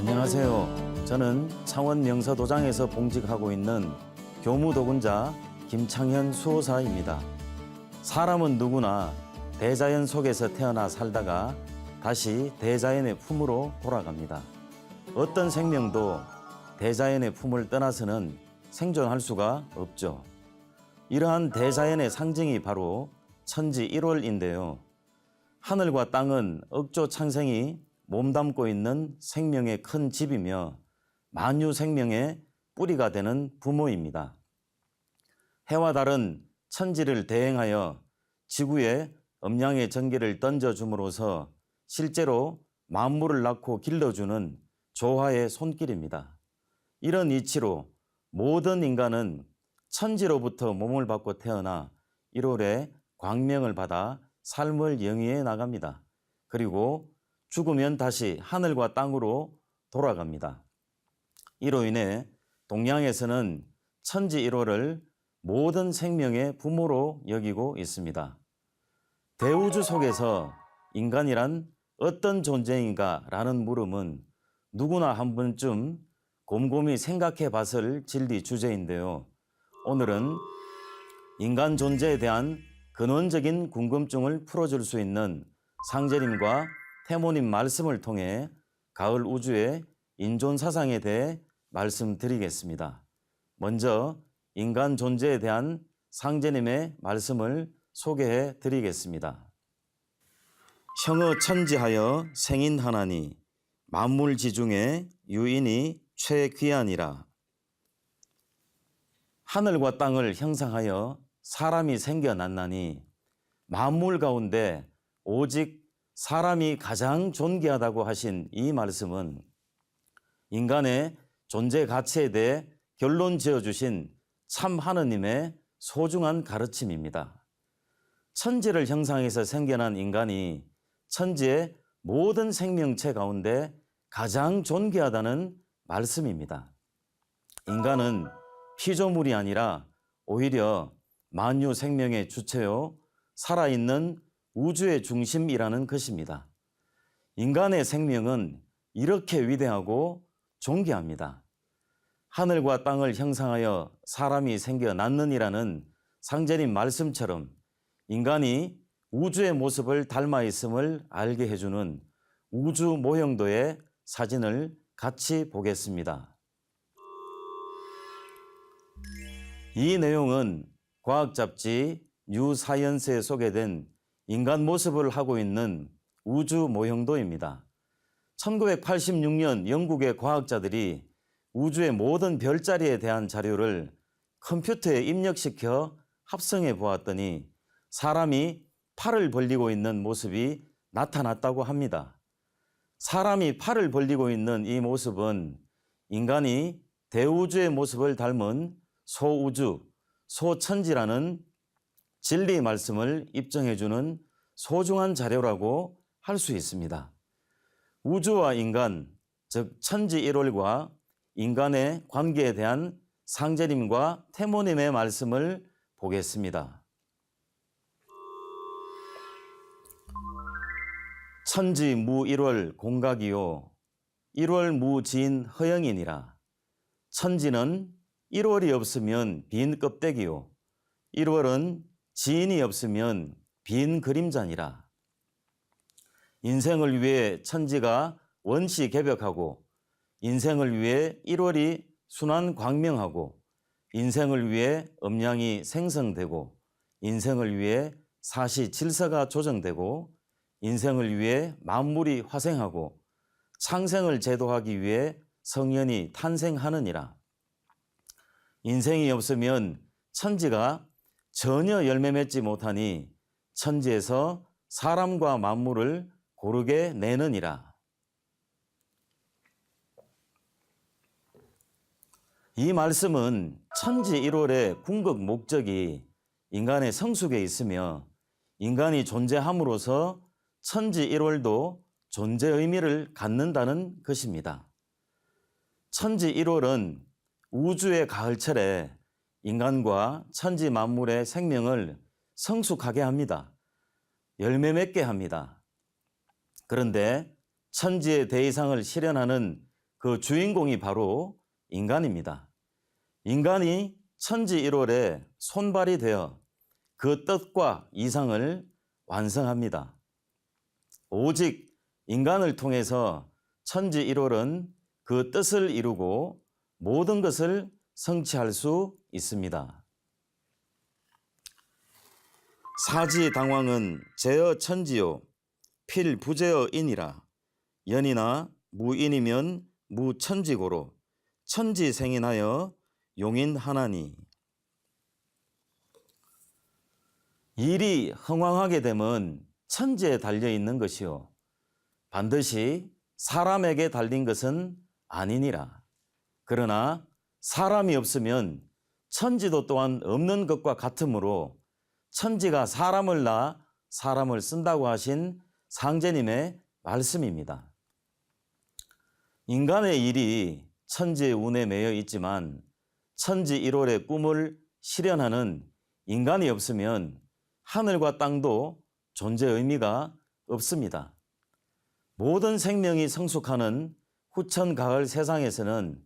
안녕하세요. 저는 창원 명서도장에서 봉직하고 있는 교무도군자 김창현 수호사입니다. 사람은 누구나 대자연 속에서 태어나 살다가 다시 대자연의 품으로 돌아갑니다. 어떤 생명도 대자연의 품을 떠나서는 생존할 수가 없죠. 이러한 대자연의 상징이 바로 천지 1월인데요. 하늘과 땅은 억조 창생이 몸담고 있는 생명의 큰 집이며 만유 생명의 뿌리가 되는 부모입니다. 해와 달은 천지를 대행하여 지구에 음양의 전기를 던져줌으로써 실제로 만물을 낳고 길러주는 조화의 손길입니다. 이런 이치로 모든 인간은 천지로부터 몸을 받고 태어나 1월에 광명을 받아 삶을 영위해 나갑니다. 그리고 죽으면 다시 하늘과 땅으로 돌아갑니다. 이로 인해 동양에서는 천지 1월을 모든 생명의 부모로 여기고 있습니다. 대우주 속에서 인간이란 어떤 존재인가 라는 물음은 누구나 한 번쯤 곰곰이 생각해 봤을 진리 주제인데요. 오늘은 인간 존재에 대한 근원적인 궁금증을 풀어줄 수 있는 상제님과 태모님 말씀을 통해 가을 우주의 인존 사상에 대해 말씀드리겠습니다. 먼저 인간 존재에 대한 상제님의 말씀을 소개해 드리겠습니다. 형어 천지하여 생인하나니 만물 지중에 유인이 최귀하니라. 하늘과 땅을 형상하여 사람이 생겨났나니 만물 가운데 오직 사람이 가장 존귀하다고 하신 이 말씀은 인간의 존재 가치에 대해 결론 지어주신 참 하느님의 소중한 가르침입니다. 천지를 형상해서 생겨난 인간이 천지의 모든 생명체 가운데 가장 존귀하다는 말씀입니다. 인간은 피조물이 아니라 오히려 만유 생명의 주체요, 살아있는 우주의 중심이라는 것입니다. 인간의 생명은 이렇게 위대하고 존귀합니다. 하늘과 땅을 형상하여 사람이 생겨났느니라는 상제님 말씀처럼 인간이 우주의 모습을 닮아 있음을 알게 해주는 우주 모형도의 사진을 같이 보겠습니다. 이 내용은 과학 잡지 뉴 사이언스에 소개된 인간 모습을 하고 있는 우주 모형도입니다. 1986년 영국의 과학자들이 우주의 모든 별자리에 대한 자료를 컴퓨터에 입력시켜 합성해 보았더니 사람이 팔을 벌리고 있는 모습이 나타났다고 합니다. 사람이 팔을 벌리고 있는 이 모습은 인간이 대우주의 모습을 닮은 소우주, 소천지라는 진리 말씀을 입증해주는 소중한 자료라고 할 수 있습니다. 우주와 인간, 즉 천지 1월과 인간의 관계에 대한 상제님과 태모님의 말씀을 보겠습니다. 천지 무 1월 공각이요 1월 무 지인 허영이니라. 천지는 1월이 없으면 빈 껍데기요 1월은 지인이 없으면 빈 그림자니라. 인생을 위해 천지가 원시 개벽하고 인생을 위해 1월이 순환 광명하고 인생을 위해 음양이 생성되고 인생을 위해 사시 질서가 조정되고 인생을 위해 만물이 화생하고 창생을 제도하기 위해 성년이 탄생하느니라. 인생이 없으면 천지가 전혀 열매 맺지 못하니 천지에서 사람과 만물을 고르게 내느니라. 이 말씀은 천지 1월의 궁극 목적이 인간의 성숙에 있으며 인간이 존재함으로써 천지 1월도 존재 의미를 갖는다는 것입니다. 천지 1월은 우주의 가을철에 인간과 천지 만물의 생명을 성숙하게 합니다. 열매 맺게 합니다. 그런데 천지의 대이상을 실현하는 그 주인공이 바로 인간입니다. 인간이 천지 1월에 손발이 되어 그 뜻과 이상을 완성합니다. 오직 인간을 통해서 천지 1월은 그 뜻을 이루고 모든 것을 성취할 수 있습니다. 사지당왕은 제어 천지요 필부제어 인이라. 연이나 무인이면 무천지고로 천지생인하여 용인하나니. 일이 흥왕하게 되면 천지에 달려있는 것이요 반드시 사람에게 달린 것은 아니니라. 그러나 사람이 없으면 천지도 또한 없는 것과 같으므로 천지가 사람을 낳아 사람을 쓴다고 하신 상제님의 말씀입니다. 인간의 일이 천지의 운에 매여 있지만 천지 1월의 꿈을 실현하는 인간이 없으면 하늘과 땅도 존재 의미가 없습니다. 모든 생명이 성숙하는 후천 가을 세상에서는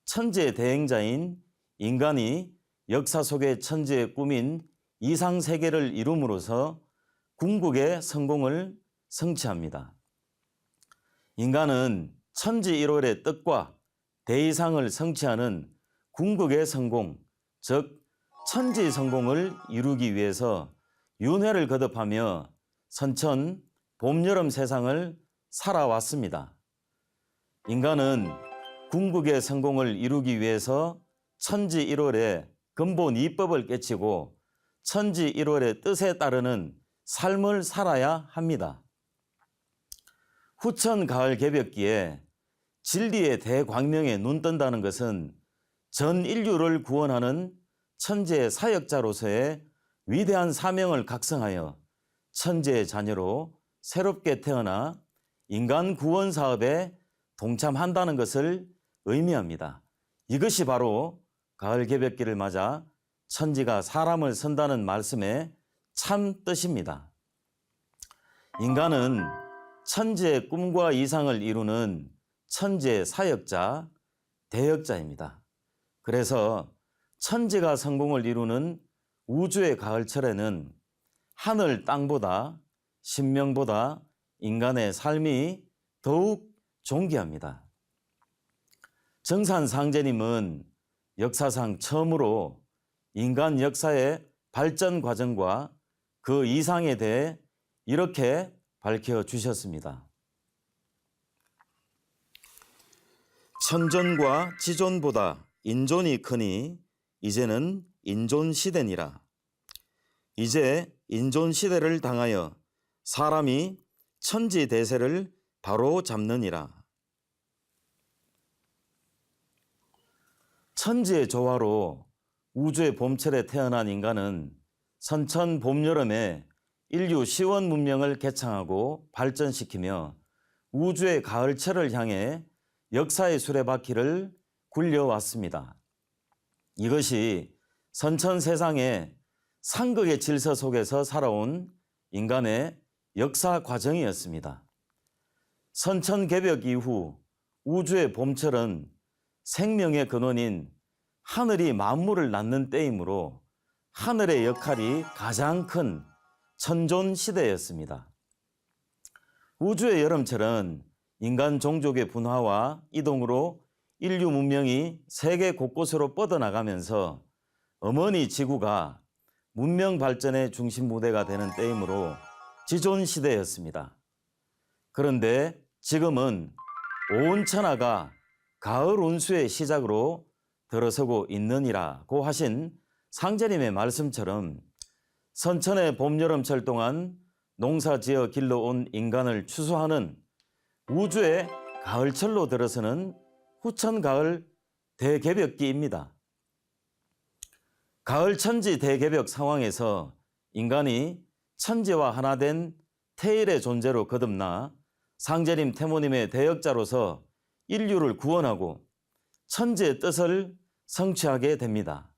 천지의 대행자인 인간이 역사 속의 천지의 꿈인 이상세계를 이룸으로써 궁극의 성공을 성취합니다. 인간은 천지 1월의 뜻과 대이상을 성취하는 궁극의 성공, 즉 천지 성공을 이루기 위해서 윤회를 거듭하며 선천, 봄, 여름 세상을 살아왔습니다. 인간은 궁극의 성공을 이루기 위해서 천지 1월의 근본 이법을 깨치고 천지 1월의 뜻에 따르는 삶을 살아야 합니다. 후천 가을 개벽기에 진리의 대광명에 눈뜬다는 것은 전 인류를 구원하는 천지의 사역자로서의 위대한 사명을 각성하여 천지의 자녀로 새롭게 태어나 인간 구원 사업에 동참한다는 것을 의미합니다. 이것이 바로 가을 개벽기를 맞아 천지가 사람을 선다는 말씀의 참 뜻입니다. 인간은 천지의 꿈과 이상을 이루는 천지의 사역자, 대역자입니다. 그래서 천지가 성공을 이루는 우주의 가을철에는 하늘 땅보다 신명보다 인간의 삶이 더욱 존귀합니다. 정산상제님은 역사상 처음으로 인간 역사의 발전 과정과 그 이상에 대해 이렇게 밝혀주셨습니다. 천존과 지존보다 인존이 크니 이제는 인존시대니라. 이제 인존시대를 당하여 사람이 천지대세를 바로 잡느니라. 천지의 조화로 우주의 봄철에 태어난 인간은 선천 봄여름에 인류 시원 문명을 개창하고 발전시키며 우주의 가을철을 향해 역사의 수레바퀴를 굴려왔습니다. 이것이 선천 세상의 상극의 질서 속에서 살아온 인간의 역사 과정이었습니다. 선천 개벽 이후 우주의 봄철은 생명의 근원인 하늘이 만물을 낳는 때이므로 하늘의 역할이 가장 큰 천존 시대였습니다. 우주의 여름철은 인간 종족의 분화와 이동으로 인류 문명이 세계 곳곳으로 뻗어나가면서 어머니 지구가 문명 발전의 중심 무대가 되는 때이므로 지존 시대였습니다. 그런데 지금은 온 천하가 가을 운수의 시작으로 들어서고 있느니라고 하신 상제님의 말씀처럼 선천의 봄, 여름철 동안 농사지어 길러온 인간을 추수하는 우주의 가을철로 들어서는 후천 가을 대개벽기입니다. 가을 천지 대개벽 상황에서 인간이 천지와 하나 된 태일의 존재로 거듭나 상제님 태모님의 대역자로서 인류를 구원하고 천지의 뜻을 성취하게 됩니다.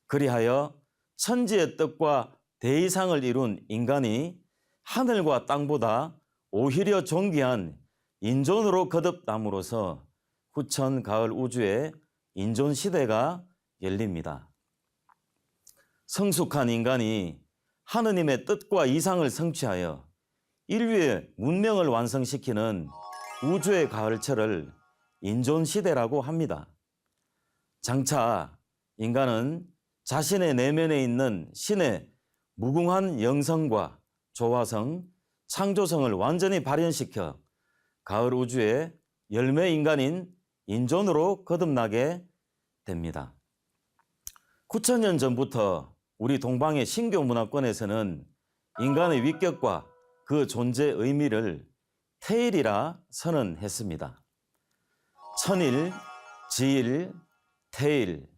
그리하여 천지의 뜻과 대이상을 이룬 인간이 하늘과 땅보다 오히려 존귀한 인존으로 거듭남으로써 후천 가을 우주의 인존 시대가 열립니다. 성숙한 인간이 하느님의 뜻과 이상을 성취하여 인류의 문명을 완성시키는 우주의 가을철을 인존시대라고 합니다. 장차 인간은 자신의 내면에 있는 신의 무궁한 영성과 조화성, 창조성을 완전히 발현시켜 가을 우주의 열매 인간인 인존으로 거듭나게 됩니다. 9,000년 전부터 우리 동방의 신교 문화권에서는 인간의 위격과 그 존재 의미를 태일이라 선언했습니다. 천일, 지일, 태일,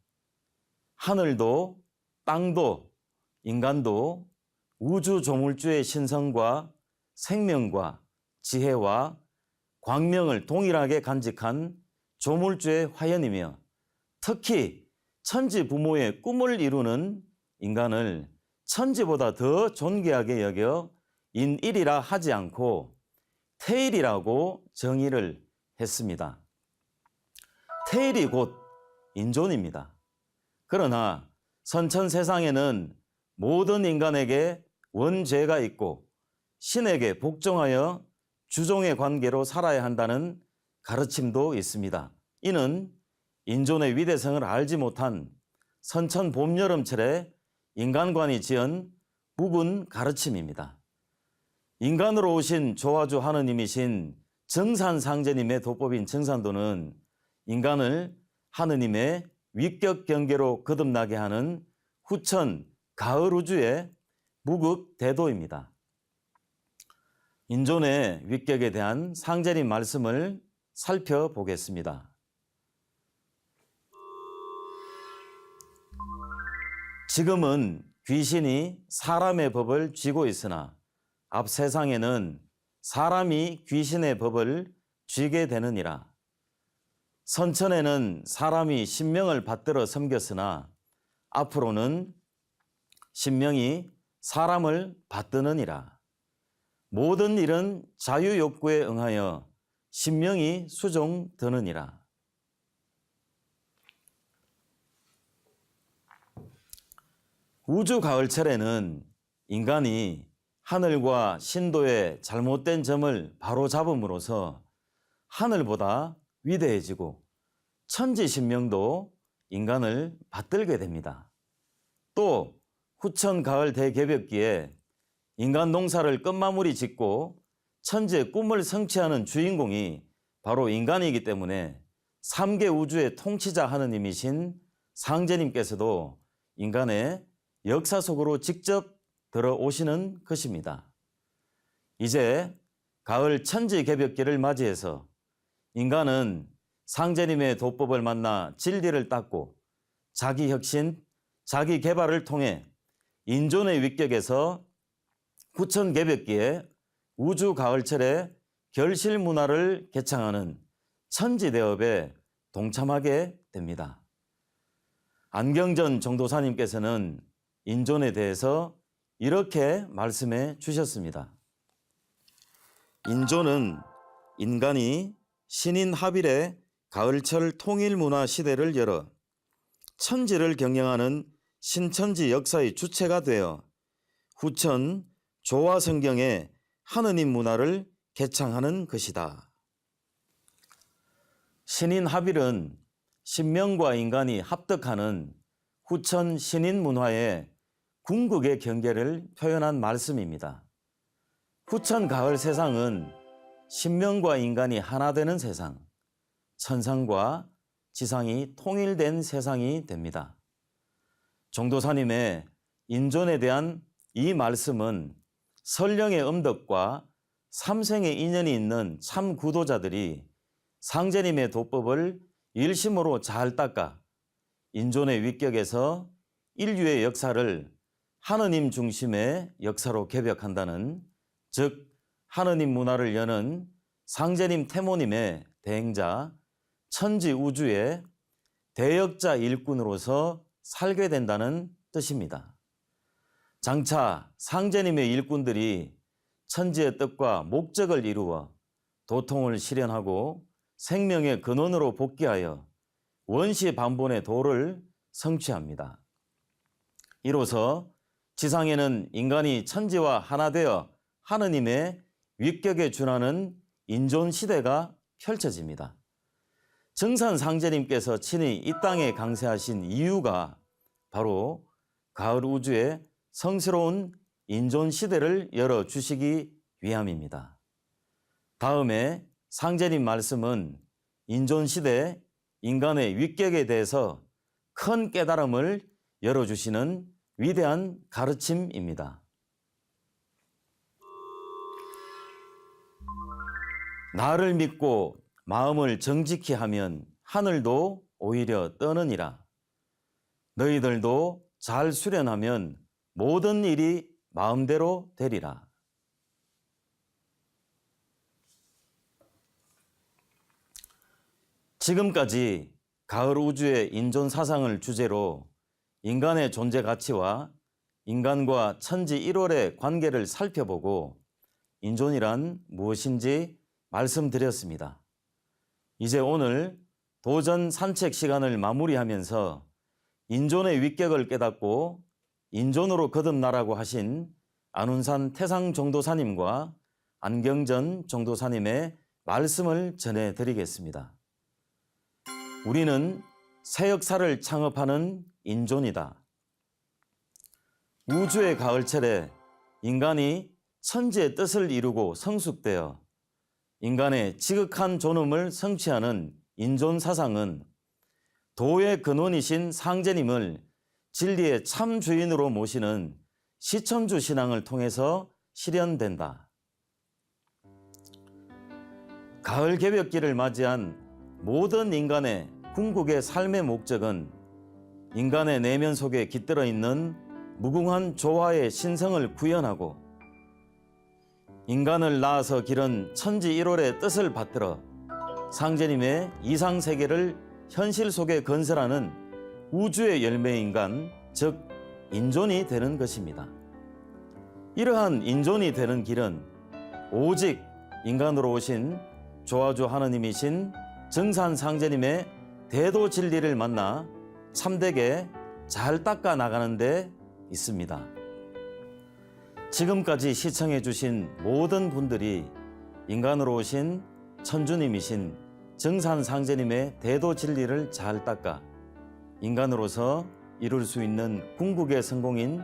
하늘도 땅도 인간도 우주 조물주의 신성과 생명과 지혜와 광명을 동일하게 간직한 조물주의 화연이며 특히 천지 부모의 꿈을 이루는 인간을 천지보다 더 존귀하게 여겨 인일이라 하지 않고 태일이라고 정의를 했습니다. 태일이 곧 인존입니다. 그러나 선천 세상에는 모든 인간에게 원죄가 있고 신에게 복종하여 주종의 관계로 살아야 한다는 가르침도 있습니다. 이는 인존의 위대성을 알지 못한 선천 봄 여름철에 인간관이 지은 묵은 가르침입니다. 인간으로 오신 조화주 하느님이신 정산상제님의 도법인 정산도는 인간을 하느님의 위격 경계로 거듭나게 하는 후천 가을 우주의 무극 대도입니다. 인존의 위격에 대한 상제님 말씀을 살펴보겠습니다. 지금은 귀신이 사람의 법을 쥐고 있으나 앞 세상에는 사람이 귀신의 법을 쥐게 되느니라. 선천에는 사람이 신명을 받들어 섬겼으나 앞으로는 신명이 사람을 받드느니라. 모든 일은 자유욕구에 응하여 신명이 수종드느니라. 우주 가을철에는 인간이 하늘과 신도의 잘못된 점을 바로잡음으로써 하늘보다 위대해지고 천지신명도 인간을 받들게 됩니다. 또 후천 가을 대개벽기에 인간 농사를 끝마무리 짓고 천지의 꿈을 성취하는 주인공이 바로 인간이기 때문에 3개 우주의 통치자 하느님이신 상제님께서도 인간의 역사 속으로 직접 들어오시는 것입니다. 이제 가을 천지개벽기를 맞이해서 인간은 상제님의 도법을 만나 진리를 닦고 자기 혁신, 자기 개발을 통해 인존의 위격에서 후천개벽기에 우주 가을철에 결실 문화를 개창하는 천지대업에 동참하게 됩니다. 안경전 정도사님께서는 인존에 대해서 이렇게 말씀해 주셨습니다. 인존은 인간이 신인 하빌의 가을철 통일문화 시대를 열어 천지를 경영하는 신천지 역사의 주체가 되어 후천 조화성경의 하느님 문화를 개창하는 것이다. 신인 하빌은 신명과 인간이 합덕하는 후천 신인 문화의 궁극의 경계를 표현한 말씀입니다. 후천 가을 세상은 신명과 인간이 하나 되는 세상, 천상과 지상이 통일된 세상이 됩니다. 정도사님의 인존에 대한 이 말씀은 설령의 음덕과 삼생의 인연이 있는 참 구도자들이 상제님의 도법을 일심으로 잘 닦아 인존의 위격에서 인류의 역사를 하느님 중심의 역사로 개벽한다는, 즉 하느님 문화를 여는 상제님 태모님의 대행자 천지 우주의 대역자 일꾼으로서 살게 된다는 뜻입니다. 장차 상제님의 일꾼들이 천지의 뜻과 목적을 이루어 도통을 실현하고 생명의 근원으로 복귀하여 원시 반본의 도를 성취합니다. 이로써 지상에는 인간이 천지와 하나 되어 하느님의 위격에 준하는 인존 시대가 펼쳐집니다. 정산상제님께서 친히 이 땅에 강세하신 이유가 바로 가을 우주에 성스러운 인존 시대를 열어주시기 위함입니다. 다음에 상제님 말씀은 인존 시대 인간의 위격에 대해서 큰 깨달음을 열어주시는 위대한 가르침입니다. 나를 믿고 마음을 정직히 하면 하늘도 오히려 떠느니라. 너희들도 잘 수련하면 모든 일이 마음대로 되리라. 지금까지 가을 우주의 인존 사상을 주제로 인간의 존재 가치와 인간과 천지 1월의 관계를 살펴보고 인존이란 무엇인지 말씀드렸습니다. 이제 오늘 도전 산책 시간을 마무리하면서 인존의 위격을 깨닫고 인존으로 거듭나라고 하신 안운산 태상 종도사님과 안경전 종도사님의 말씀을 전해드리겠습니다. 우리는 새 역사를 창업하는 인존이다. 우주의 가을철에 인간이 천지의 뜻을 이루고 성숙되어 인간의 지극한 존엄을 성취하는 인존 사상은 도의 근원이신 상제님을 진리의 참 주인으로 모시는 시천주 신앙을 통해서 실현된다. 가을 개벽기를 맞이한 모든 인간의 궁극의 삶의 목적은 인간의 내면 속에 깃들어 있는 무궁한 조화의 신성을 구현하고 인간을 낳아서 기른 천지 1월의 뜻을 받들어 상제님의 이상세계를 현실 속에 건설하는 우주의 열매 인간, 즉 인존이 되는 것입니다. 이러한 인존이 되는 길은 오직 인간으로 오신 조화주 하느님이신 정산상제님의 대도 진리를 만나 참되게 잘 닦아 나가는 데 있습니다. 지금까지 시청해 주신 모든 분들이 인간으로 오신 천주님이신 정산상제님의 대도 진리를 잘 닦아 인간으로서 이룰 수 있는 궁극의 성공인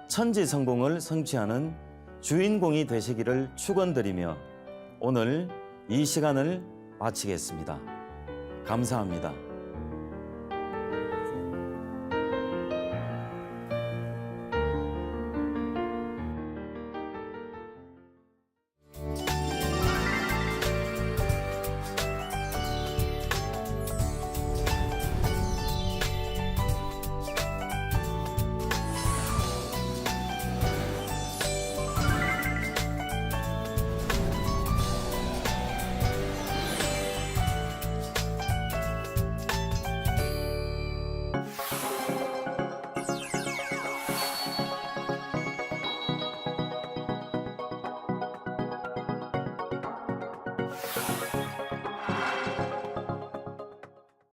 천지 성공을 성취하는 주인공이 되시기를 축원드리며 오늘 이 시간을 마치겠습니다. 감사합니다.